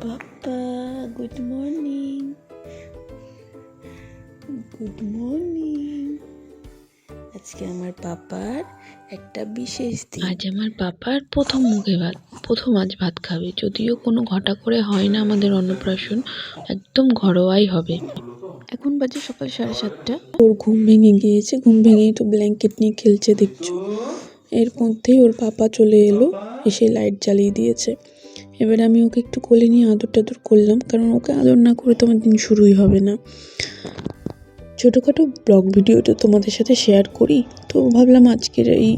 পাপা good morning. Good morning. আজকে আমার পাপার একটা বিশেষ দিন। আজ আমার পাপার প্রথম মুখে ভাত, প্রথম আজ ভাত খাবে। যদিও কোনো ঘটা করে হয় না আমাদের অন্নপ্রাশন, একদম ঘরোয়াই হবে। এখন বাজে সকাল 7:30। ওর ঘুম ভেঙে গিয়েছে, ঘুম ভেঙেই তো ব্ল্যাঙ্কেট নিয়ে খেলছে দেখছো। এর মধ্যেই ওর পাপা চলে এলো, এসে লাইট জ্বালিয়ে দিয়েছে। এবার আমি ওকে একটু কোলে নিয়ে আদর টাদর করলাম, কারণ ওকে আদর না করে তো আমার দিন শুরুই হবে না। ছোটোখাটো ব্লগ ভিডিওটা তোমাদের সাথে শেয়ার করি, তো ভাবলাম আজকের এই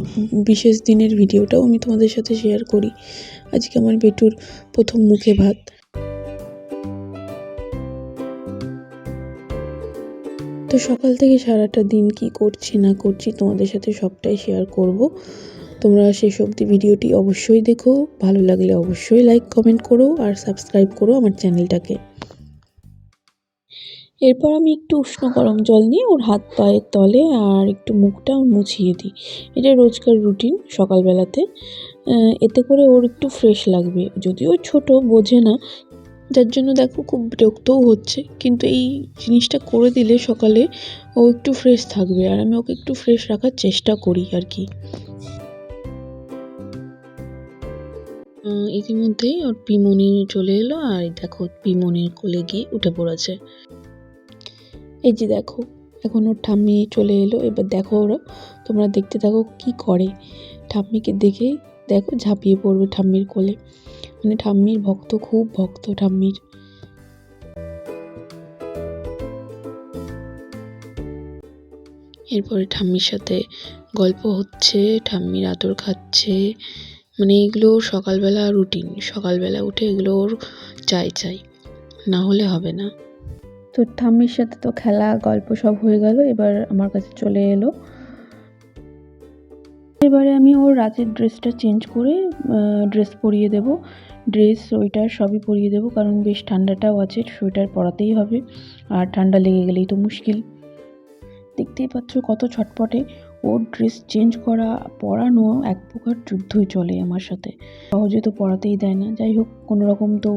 বিশেষ দিনের ভিডিওটাও আমি তোমাদের সাথে শেয়ার করি। আজকে আমার বেটুর প্রথম মুখে ভাত। তো সকাল থেকে সারাটা দিন কি করছি না করছি তোমাদের সাথে সবটাই শেয়ার করব। তোমরা শেষ অবধি ভিডিওটি অবশ্যই দেখো, ভালো লাগলে অবশ্যই লাইক কমেন্ট করো আর সাবস্ক্রাইব করো আমার চ্যানেলটাকে। এরপর আমি একটু উষ্ণ গরম জল নিয়ে ওর হাত পায়ের তলে আর একটু মুখটা মুছিয়ে দিই। এটা রোজকার রুটিন সকালবেলাতে। এতে করে ওর একটু ফ্রেশ লাগবে। যদিও ছোট, বোঝে না, যার জন্য দেখো খুব বিরক্তও হচ্ছে, কিন্তু এই জিনিসটা করে দিলে সকালে ও একটু ফ্রেশ থাকবে, আর আমি ওকে একটু ফ্রেশ রাখার চেষ্টা করি আর কি। ইতিমধ্যেই ওর পিমনি চলে এলো, আর দেখো পিমনির কোলে গিয়ে উঠে পড়েছে। এই যে দেখো, এখন ওর ঠাম্মি চলে এলো। এবার দেখো ওরা, তোমরা দেখতে থাকো কি করে। ঠাম্মিকে দেখেই দেখো ঝাঁপিয়ে পড়বে ঠাম্মির কোলে। মানে ঠাম্মির ভক্ত, খুব ভক্ত ঠাম্মির। এরপরে ঠাম্মির সাথে গল্প হচ্ছে, ঠাম্মির আদর খাচ্ছে। মানে এগুলো ওর সকালবেলা রুটিন। সকালবেলা উঠে এগুলো ওর চাই, না হলে হবে না। তো ঠাম্মির সাথে তো খেলা গল্প সব হয়ে গেল, এবার আমার কাছে চলে এলো। এবারে আমি ওর রাতের ড্রেসটা চেঞ্জ করে ড্রেস পরিয়ে দেব। ড্রেস, সোয়েটার সবই পরিয়ে দেবো, কারণ বেশ ঠান্ডাটাও আছে, সোয়েটার পরাতেই হবে, আর ঠান্ডা লেগে গেলেই তো মুশকিল। দেখতেই পাচ্ছ কত ছটপটে। ওর ড্রেস চেঞ্জ করা, পরানো এক প্রকার যুদ্ধই চলে আমার সাথে। সহজে তো পরাতেই দেয় না। যাই হোক, কোনো রকম তো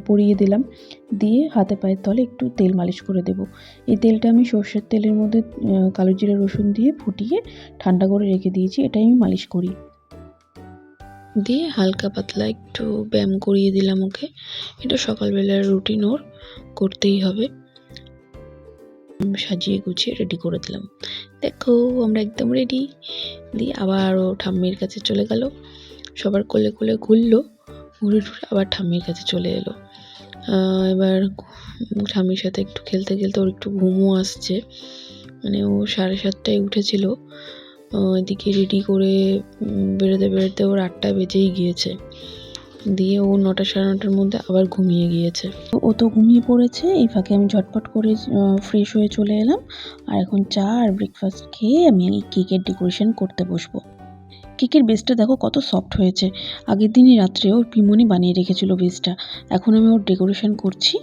পরিয়ে দিলাম। দিয়ে হাতে পায়ের তলে একটু তেল মালিশ করে দেব। এই তেলটা আমি সর্ষের তেলের মধ্যে কালো জিরা রসুন দিয়ে ফুটিয়ে ঠান্ডা করে রেখে দিয়েছি, এটাই আমি মালিশ করি। দিয়ে হালকা পাতলা একটু ব্যায়াম করিয়ে দিলাম ওকে। এটা সকালবেলার রুটিন, ওর করতেই হবে। সাজিয়ে গুছিয়ে রেডি করে দিলাম। দেখো আমরা একদম রেডি। দিয়ে আবার ও ঠাম্মির কাছে চলে গেল, সবার কোলে কোলে ঘুরলো, ঘুরে ঘুরে আবার ঠাম্মির কাছে চলে এলো। এবার ঠাম্মির সাথে একটু খেলতে খেলতে ওর একটু ঘুমও আসছে। মানে ও 7:30টায় উঠেছিল। এদিকে রেডি করে বেরোতে ওর 8টা বেজেই গিয়েছে। দিয়ে ও 9টা 9:30টার মধ্যে আবার ঘুমিয়ে গিয়েছে। ও তো ঘুমিয়ে পড়েছে। এই ফাঁকে আমি ঝটপট করে ফ্রেশ হয়ে চলে এলাম, আর এখন চা আর ব্রেকফাস্ট খেয়ে আমি এই কেকের ডেকোরেশন করতে বসবো। কেকের বেসটা দেখো কত সফট হয়েছে। আগের দিনই রাত্রে ওর পিমনি বানিয়ে রেখেছিল বেসটা। এখন আমি ওর ডেকোরেশন করছি।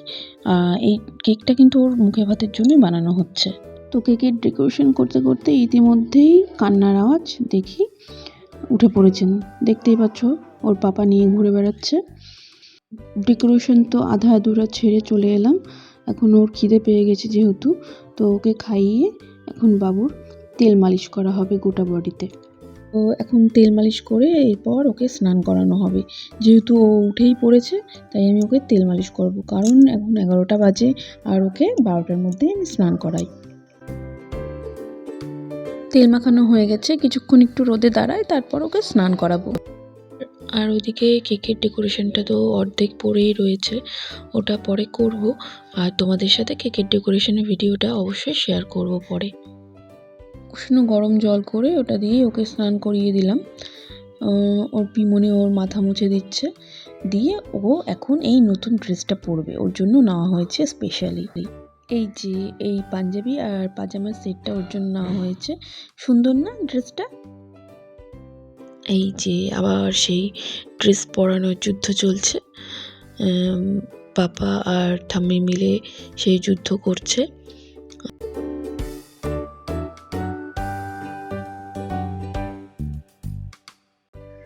এই কেকটা কিন্তু ওর মুখে ভাতের জন্যই বানানো হচ্ছে। তো কেকের ডেকোরেশন করতে করতে ইতিমধ্যেই কান্নার আওয়াজ দেখি উঠে পড়েছেন। দেখতেই পাচ্ছ ওর পাপা নিয়ে ঘুরে বেড়াচ্ছে। ডেকোরেশন তো আধা আধুরা ছেড়ে চলে এলাম। এখন ওর খিদে পেয়ে গেছে যেহেতু, তো ওকে খাইয়ে এখন বাবুর তেল মালিশ করা হবে গোটা বডিতে। তো এখন তেল মালিশ করে এরপর ওকে স্নান করানো হবে। যেহেতু ও উঠেই পড়েছে, তাই আমি ওকে তেল মালিশ করব, কারণ এখন 11টা বাজে, আর ওকে 12টার মধ্যে আমি স্নান করাই। তেল মাখানো হয়ে গেছে, কিছুক্ষণ একটু রোদে দাঁড়ায়, তারপর ওকে স্নান করাবো। আর ওদিকে কেকের ডেকোরেশনটা তো অর্ধেক পরেই রয়েছে, ওটা পরে করব। আর তোমাদের সাথে কেকের ডেকোরেশনের ভিডিওটা অবশ্যই শেয়ার করব পরে। উষ্ণ গরম জল করে ওটা দিয়ে ওকে স্নান করিয়ে দিলাম। ওর পিমনি ওর মাথা মুছে দিচ্ছে। দিয়ে ও এখন এই নতুন ড্রেসটা পরবে, ওর জন্য নেওয়া হয়েছে স্পেশালি। এই যে এই পাঞ্জাবি আর পাজামার সেটটা ওর জন্য নেওয়া হয়েছে। সুন্দর না ড্রেসটা? এই যে আবার সেই ড্রেস পরানোর যুদ্ধ চলছে। পাপা আর ঠাম্মি মিলে সেই যুদ্ধ করছে।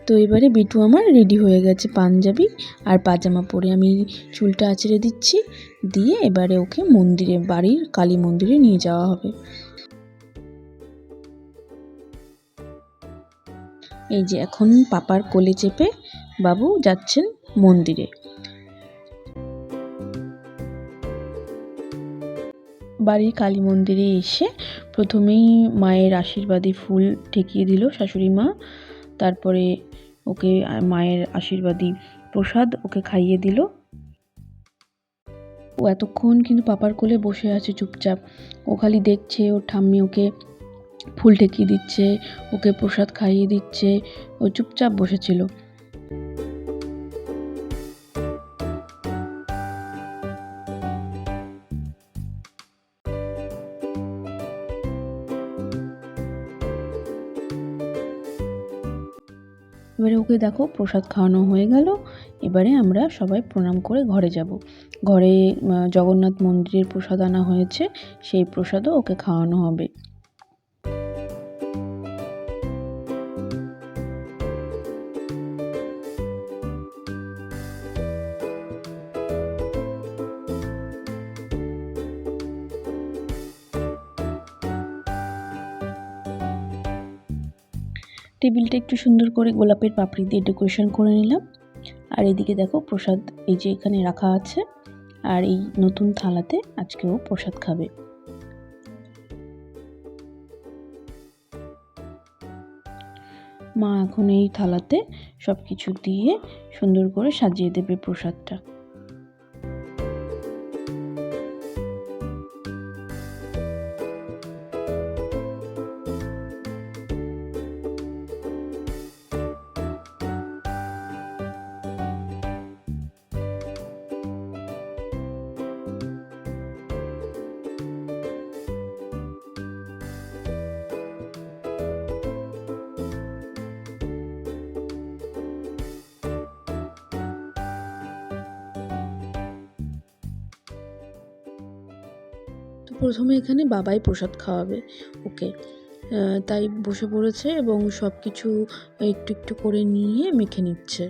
তো তো এবারে বিটু আমার রেডি হয়ে গেছে, পাঞ্জাবি আর পাজামা পরে। আমি চুলটা আঁচড়ে দিচ্ছি, দিয়ে এবারে ওকে মন্দিরে, বাড়ির কালী মন্দিরে নিয়ে যাওয়া হবে। এই যে এখন পাপার কোলে চেপে বাবু যাচ্ছেন মন্দিরে। বাড়ির কালী মন্দিরে এসে প্রথমেই মায়ের আশীর্বাদী ফুল ঠেকিয়ে দিল শাশুড়ি মা, তারপরে ওকে মায়ের আশীর্বাদী প্রসাদ ওকে খাইয়ে দিল। ও এতক্ষণ কিন্তু পাপার কোলে বসে আছে চুপচাপ, ও খালি দেখছে ওর ঠাম্মি ওকে ফুল ঠেকিয়ে দিচ্ছে, ওকে প্রসাদ খাইয়ে দিচ্ছে, ও চুপচাপ বসেছিল। এবারে ওকে দেখো প্রসাদ খাওয়ানো হয়ে গেল। এবারে আমরা সবাই প্রণাম করে ঘরে যাব। ঘরে জগন্নাথ মন্দিরের প্রসাদ আনা হয়েছে, সেই প্রসাদও ওকে খাওয়ানো হবে। টেবিলটা একটু সুন্দর করে গোলাপের পাপড়ি দিয়ে ডেকোরেশন করে নিলাম। আর এদিকে দেখো প্রসাদ এই যে এখানে রাখা আছে, আর এই নতুন থালাতে আজকে ও প্রসাদ খাবে। মা এখন এই থালাতে সবকিছু দিয়ে সুন্দর করে সাজিয়ে দেবে প্রসাদটা। তো প্রথমে এখানে বাবাই প্রসাদ খাওয়াবে ওকে, তাই বসে পড়েছে এবং সব কিছু একটু একটু করে নিয়ে মেখে নিচ্ছে।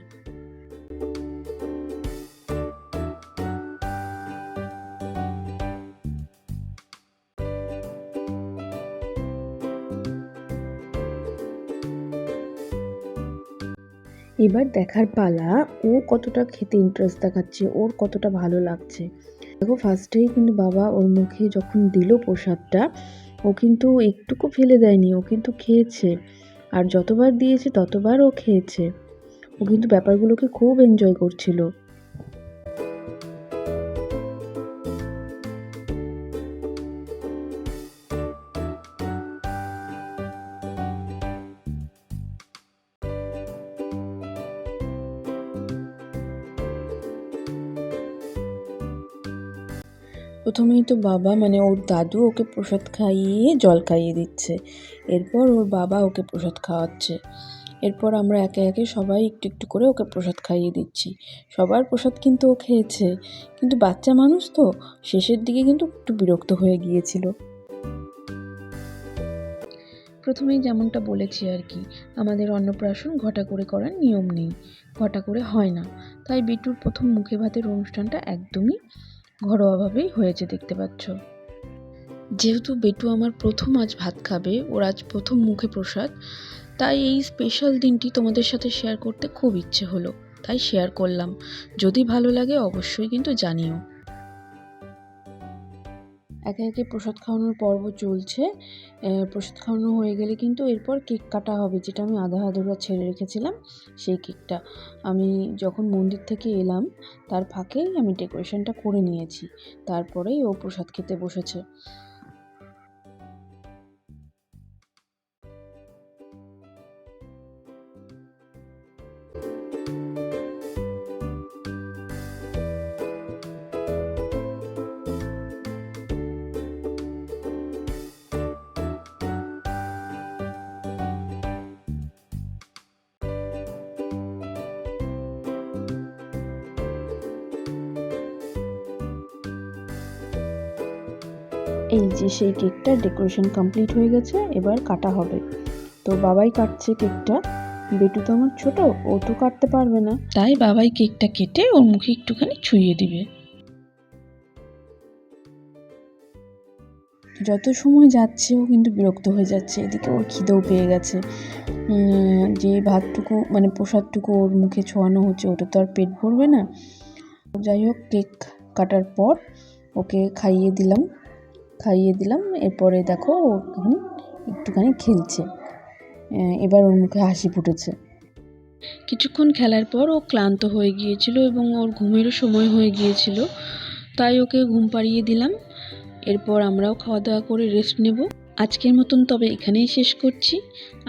এবার দেখার পালা ও কতটা খেতে ইন্টারেস্ট দেখাচ্ছে, ওর কতটা ভালো লাগছে। দেখো ফার্স্টেই কিন্তু বাবা ওর মুখে যখন দিল প্রসাদটা, ও কিন্তু একটুকু ফেলে দেয়নি, ও কিন্তু খেয়েছে। আর যতবার দিয়েছে ততবার ও খেয়েছে। ও কিন্তু ব্যাপারগুলোকে খুব এনজয় করছিল। প্রথমেই তো বাবা মানে ওর দাদু ওকে প্রসাদ খাইয়ে জল খাইয়ে দিচ্ছে, এরপর ওর বাবা ওকে প্রসাদ খাওয়াচ্ছে, এরপর আমরা একে একে সবাই একটু একটু করে ওকে প্রসাদ খাইয়ে দিচ্ছি। সবার প্রসাদ কিন্তু ও খেয়েছে, কিন্তু বাচ্চা মানুষ তো শেষের দিকে কিন্তু একটু বিরক্ত হয়ে গিয়েছিল। প্রথমেই যেমনটা বলেছি আর কি, আমাদের অন্নপ্রাশন ঘটা করে করার নিয়ম নেই, ঘটা করে হয় না। তাই বিটুর প্রথম মুখে ভাতের অনুষ্ঠানটা একদমই ঘরোয়াভাবেই হয়েছে, দেখতে পাচ্ছ। যেহেতু বেটু আমার প্রথম আজ ভাত খাবে, ওর আজ প্রথম মুখে প্রসাদ, তাই এই স্পেশাল দিনটি তোমাদের সাথে শেয়ার করতে খুব ইচ্ছে হলো, তাই শেয়ার করলাম। যদি ভালো লাগে অবশ্যই কিন্তু জানিও। একে একে প্রসাদ খাওয়ানোর পর্ব চলছে। প্রসাদ খাওয়ানো হয়ে গেলে কিন্তু এরপর কেক কাটা হবে, যেটা আমি আধা আধুরা ছেড়ে রেখেছিলাম সেই কেকটা। আমি যখন মন্দির থেকে এলাম তার ফাঁকেই আমি ডেকোরেশনটা করে নিয়েছি, তারপরেই ও প্রসাদ খেতে বসেছে। এই যে সেই কেকটার ডেকোরেশন কমপ্লিট হয়ে গেছে, এবার কাটা হবে। তো বাবাই কাটছে কেকটা, বেটু তো আমার ছোট, ও তো কাটতে পারবে না, তাই বাবাই কেকটা কেটে ওর মুখে একটুখানি ছুঁয়ে দিবে। যত সময় যাচ্ছে ও কিন্তু বিরক্ত হয়ে যাচ্ছে, এদিকে ওর খিদেও পেয়ে গেছে। যে ভাতটুকু মানে প্রসাদটুকু ওর মুখে ছোঁয়ানো হচ্ছে ওটা তো আর পেট ভরবে না। যাই হোক, কেক কাটার পর ওকে খাইয়ে দিলাম। এরপরে দেখো ও এখন একটুখানি খেলছে, এবার ওর মুখে হাসি ফুটেছে। কিছুক্ষণ খেলার পর ও ক্লান্ত হয়ে গিয়েছিল এবং ওর ঘুমেরও সময় হয়ে গিয়েছিল, তাই ওকে ঘুম পাড়িয়ে দিলাম। এরপর আমরাও খাওয়া দাওয়া করে রেস্ট নেব। আজকের মতন তবে এখানেই শেষ করছি।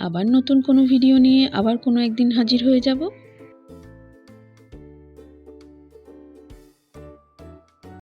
আবার নতুন কোনো ভিডিও নিয়ে আবার কোনো একদিন হাজির হয়ে যাব।